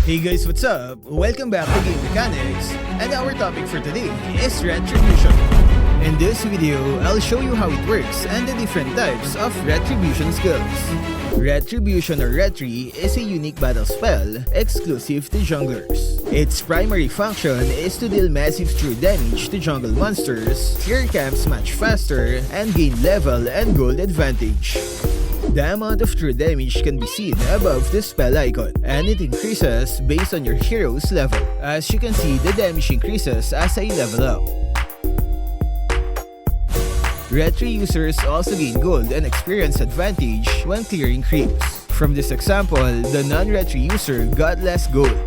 Hey guys, what's up? Welcome back to Game Mechanics, and our topic for today is Retribution. In this video, I'll show you how it works and the different types of Retribution skills. Retribution or Retri is a unique battle spell exclusive to junglers. Its primary function is to deal massive true damage to jungle monsters, clear camps much faster, and gain level and gold advantage. The amount of true damage can be seen above the spell icon, and it increases based on your hero's level. As you can see, the damage increases as I level up. Retri users also gain gold and experience advantage when clearing creeps. From this example, the non-Retri user got less gold.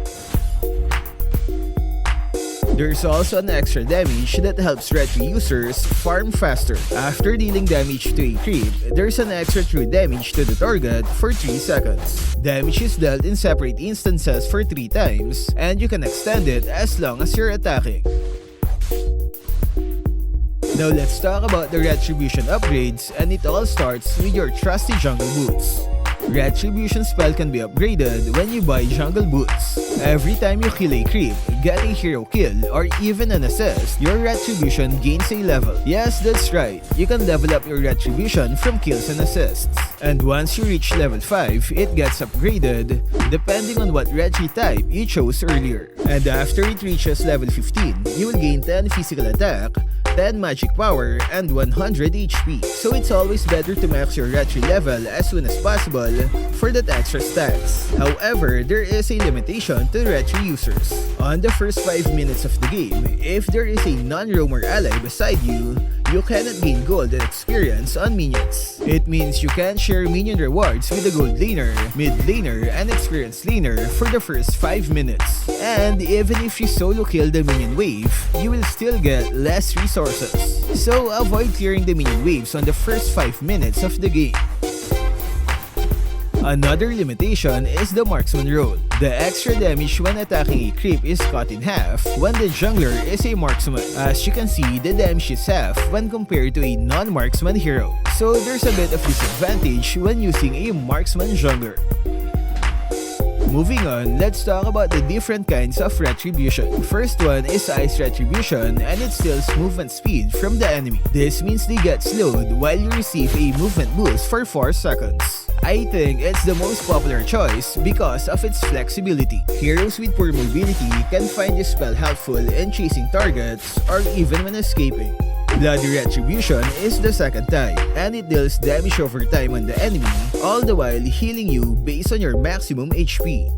There's also an extra damage that helps Retri users farm faster. After dealing damage to a creep, there's an extra true damage to the target for 3 seconds. Damage is dealt in separate instances for 3 times, and you can extend it as long as you're attacking. Now let's talk about the Retribution upgrades, and it all starts with your trusty jungle boots. Retribution spell can be upgraded when you buy jungle boots. Every time you kill a creep, get a hero kill, or even an assist, your Retribution gains a level. Yes, that's right, you can level up your Retribution from kills and assists. And once you reach level 5, it gets upgraded depending on what Retri type you chose earlier. And after it reaches level 15, you will gain 10 physical attack, 10 magic power, and 100 HP. So it's always better to max your Retri level as soon as possible for that extra stats. However, there is a limitation to Retri users. On the first 5 minutes of the game, if there is a non-roamer ally beside you, you cannot gain gold and experience on minions. It means you can't share minion rewards with the gold laner, mid laner, and experienced laner for the first 5 minutes. And even if you solo kill the minion wave, you will still get less resources. So avoid clearing the minion waves on the first 5 minutes of the game. Another limitation is the marksman role. The extra damage when attacking a creep is cut in half when the jungler is a marksman. As you can see, the damage is half when compared to a non-marksman hero. So there's a bit of disadvantage when using a marksman jungler. Moving on, let's talk about the different kinds of Retribution. First one is Ice Retribution, and it steals movement speed from the enemy. This means they get slowed while you receive a movement boost for 4 seconds. I think it's the most popular choice because of its flexibility. Heroes with poor mobility can find this spell helpful in chasing targets or even when escaping. Bloody Retribution is the second type, and it deals damage over time on the enemy, all the while healing you based on your maximum HP.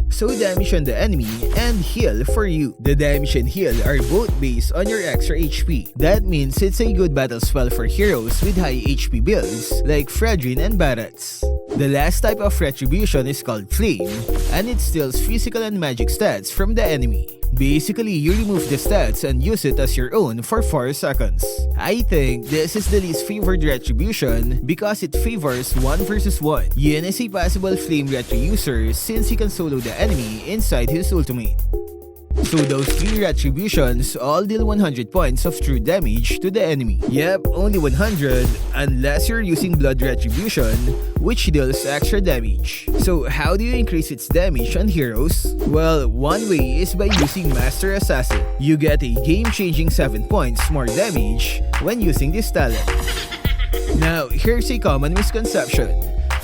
So damage on the enemy and heal for you. The damage and heal are both based on your extra HP. That means it's a good battle spell for heroes with high HP builds like Fredrin and Barats. The last type of Retribution is called Flame, and it steals physical and magic stats from the enemy. Basically, you remove the stats and use it as your own for 4 seconds. I think this is the least favored Retribution because it favors 1 versus 1. Yin is a possible Flame Retri user since he can solo the enemy inside his ultimate. So those 3 Retributions all deal 100 points of true damage to the enemy. Yep, only 100 unless you're using Blood Retribution, which deals extra damage. So how do you increase its damage on heroes? Well, one way is by using Master Assassin. You get a game-changing 7 points more damage when using this talent. Now, here's a common misconception.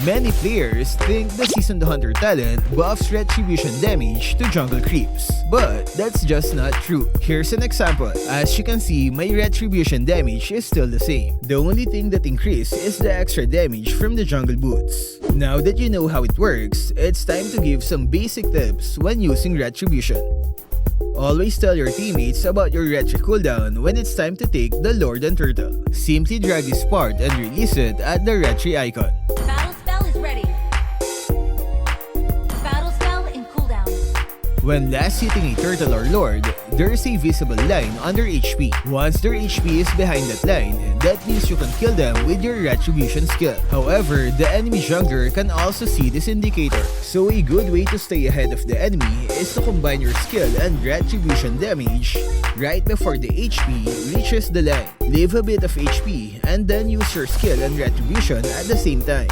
Many players think the Seasoned Hunter talent buffs Retribution damage to jungle creeps, but that's just not true. Here's an example. As you can see, my Retribution damage is still the same. The only thing that increased is the extra damage from the jungle boots. Now that you know how it works, it's time to give some basic tips when using Retribution. Always tell your teammates about your Retri cooldown when it's time to take the Lord and Turtle. Simply drag this part and release it at the Retri icon. When last hitting a turtle or lord, there is a visible line on their HP. Once their HP is behind that line, that means you can kill them with your Retribution skill. However, the enemy jungler can also see this indicator. So a good way to stay ahead of the enemy is to combine your skill and Retribution damage right before the HP reaches the line. Leave a bit of HP and then use your skill and Retribution at the same time.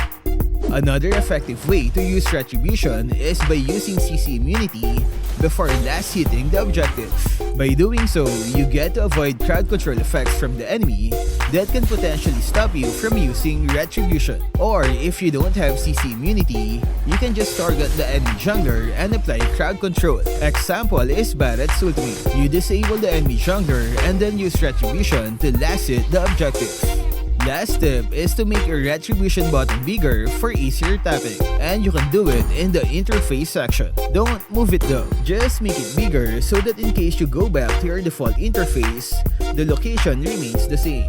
Another effective way to use Retribution is by using CC immunity before last hitting the objective. By doing so, you get to avoid crowd control effects from the enemy that can potentially stop you from using Retribution. Or if you don't have CC immunity, you can just target the enemy jungler and apply crowd control. Example is Barrett's ultimate. You disable the enemy jungler and then use Retribution to last hit the objective. Last tip is to make your Retribution button bigger for easier tapping, and you can do it in the interface section. Don't move it though, just make it bigger so that in case you go back to your default interface, the location remains the same.